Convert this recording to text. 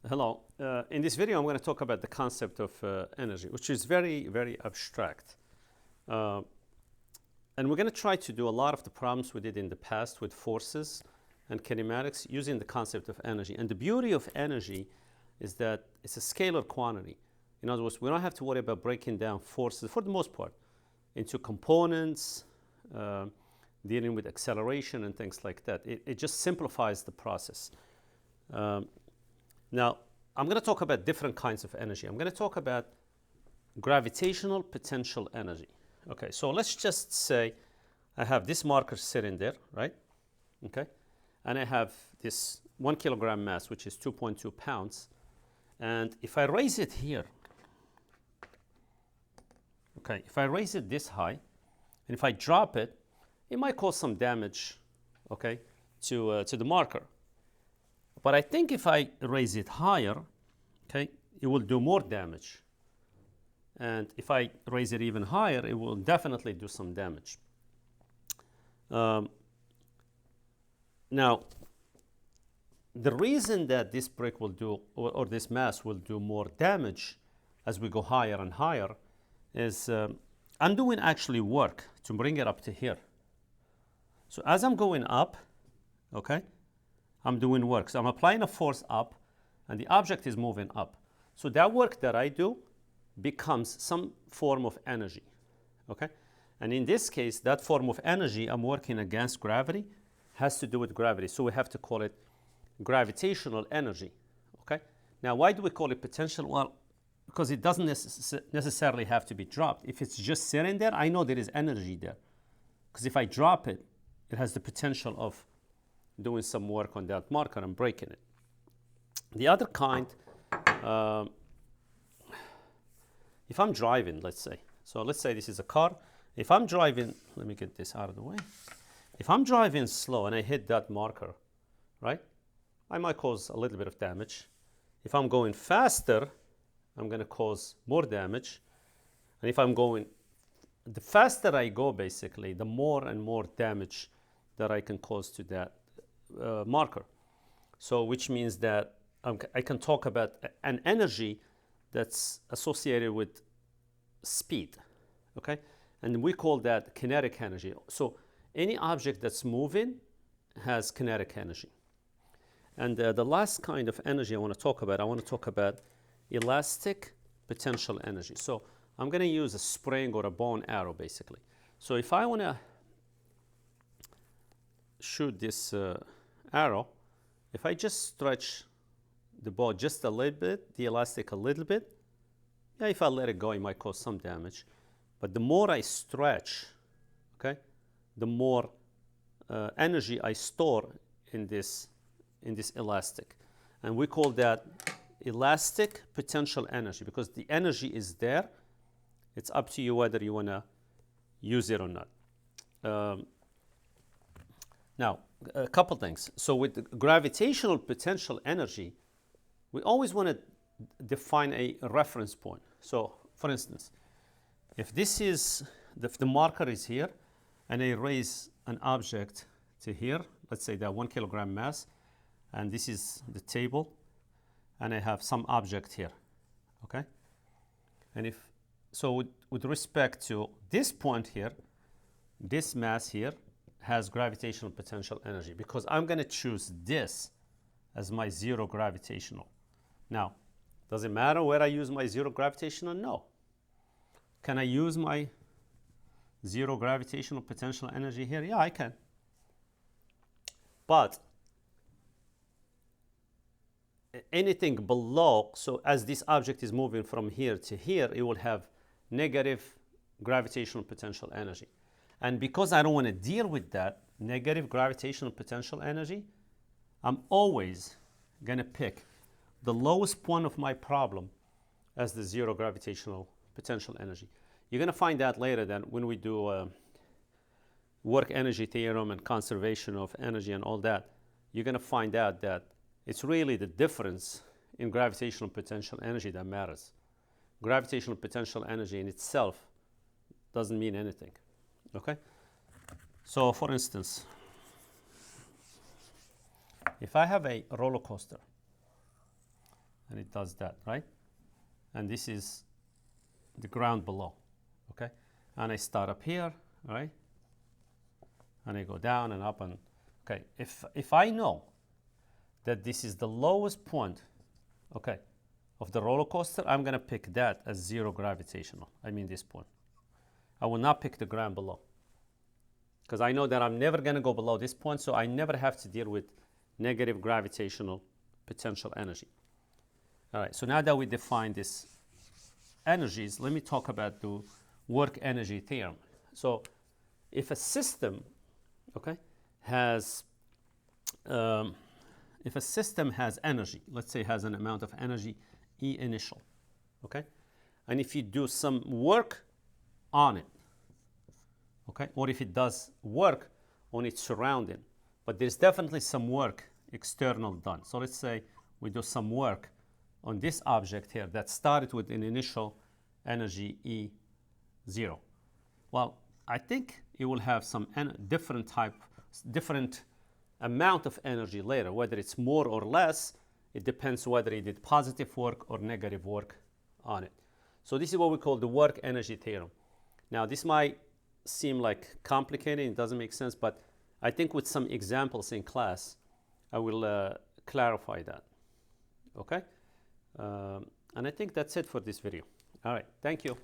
Hello. In this video, I'm going to talk about the concept of energy, which is very, very abstract. Uh, and we're going to try to do a lot of the problems we did in the past with forces and kinematics using the concept of energy. And the beauty of energy is that it's a scalar quantity. In other words, we don't have to worry about breaking down forces, for the most part, into components, uh, dealing with acceleration and things like that. It just simplifies the process. Um, Now, I'm going to talk about different kinds of energy. I'm going to talk about gravitational potential energy. Okay, so let's just say I have this marker sitting there, right? Okay, and I have this 1 kilogram mass, which is 2.2 pounds. And if I raise it here, okay, if I raise it this high, and if I drop it, it might cause some damage, okay, to the marker. But I think if I raise it higher, okay, it will do more damage. And if I raise it even higher, it will definitely do some damage. Now, the reason that this brick will do, or this mass will do more damage as we go higher and higher, is I'm doing actually work to bring it up to here. So as I'm going up, okay, I'm doing work. So I'm applying a force up, and the object is moving up. So that work that I do becomes some form of energy, okay? And in this case, that form of energy, I'm working against gravity, has to do with gravity. So we have to call it gravitational energy, okay? Now, why do we call it potential? Well, because it doesn't necessarily have to be dropped. If it's just sitting there, I know there is energy there. Because if I drop it, it has the potential of doing some work on that marker and breaking it. The other kind, if I'm driving, let's say, so let's say this is a car. If I'm driving, let me get this out of the way. If I'm driving slow and I hit that marker, right, I might cause a little bit of damage. If I'm going faster, I'm going to cause more damage. And if I'm going, the faster I go, basically, the more and more damage that I can cause to that marker. So which means that I can talk about an energy that's associated with speed, okay? And we call that kinetic energy. So any object that's moving has kinetic energy. And the last kind of energy I want to talk about elastic potential energy. So I'm going to use a spring or a bow and arrow, basically. So if I want to shoot this arrow, if I just stretch the bow just a little bit, the elastic a little bit, yeah, if I let it go, it might cause some damage. But the more I stretch, okay, the more energy I store in this elastic. And we call that elastic potential energy because the energy is there. It's up to you whether you want to use it or not. Now, a couple things. So with the gravitational potential energy, we always want to define a reference point. So, for instance, if this is, if the marker is here, and I raise an object to here, let's say that 1 kilogram mass, and this is the table, and I have some object here, okay? And if, so with respect to this point here, this mass here has gravitational potential energy because I'm going to choose this as my zero gravitational. Now, does it matter where I use my zero gravitational? No. Can I use my zero gravitational potential energy here? Yeah, I can. But anything below, so as this object is moving from here to here, it will have negative gravitational potential energy. And because I don't want to deal with that negative gravitational potential energy, I'm always going to pick the lowest point of my problem as the zero gravitational potential energy. You're going to find out later that when we do work energy theorem and conservation of energy and all that, you're going to find out that it's really the difference in gravitational potential energy that matters. Gravitational potential energy in itself doesn't mean anything. Okay? So, for instance, if I have a roller coaster and it does that, right? And this is the ground below, okay? And I start up here, right? And I go down and up, and okay, if I know that this is the lowest point, okay, of the roller coaster, I'm gonna pick that as zero gravitational. I mean this point. I will not pick the ground below, because I know that I'm never gonna go below this point, so I never have to deal with negative gravitational potential energy. All right, so now that we define these energies, let me talk about the work energy theorem. So if a system, okay, has if a system has energy, let's say has an amount of energy E initial, okay, and if you do some work on it, okay, or if it does work on its surrounding, but there's definitely some work external done. So let's say we do some work on this object here that started with an initial energy E0. Well, I think it will have some different amount of energy later, whether it's more or less. It depends whether it did positive work or negative work on it. So this is what we call the work energy theorem. Now, this might seem like complicated, it doesn't make sense, but I think with some examples in class, I will clarify that, okay? And I think that's it for this video. All right, thank you.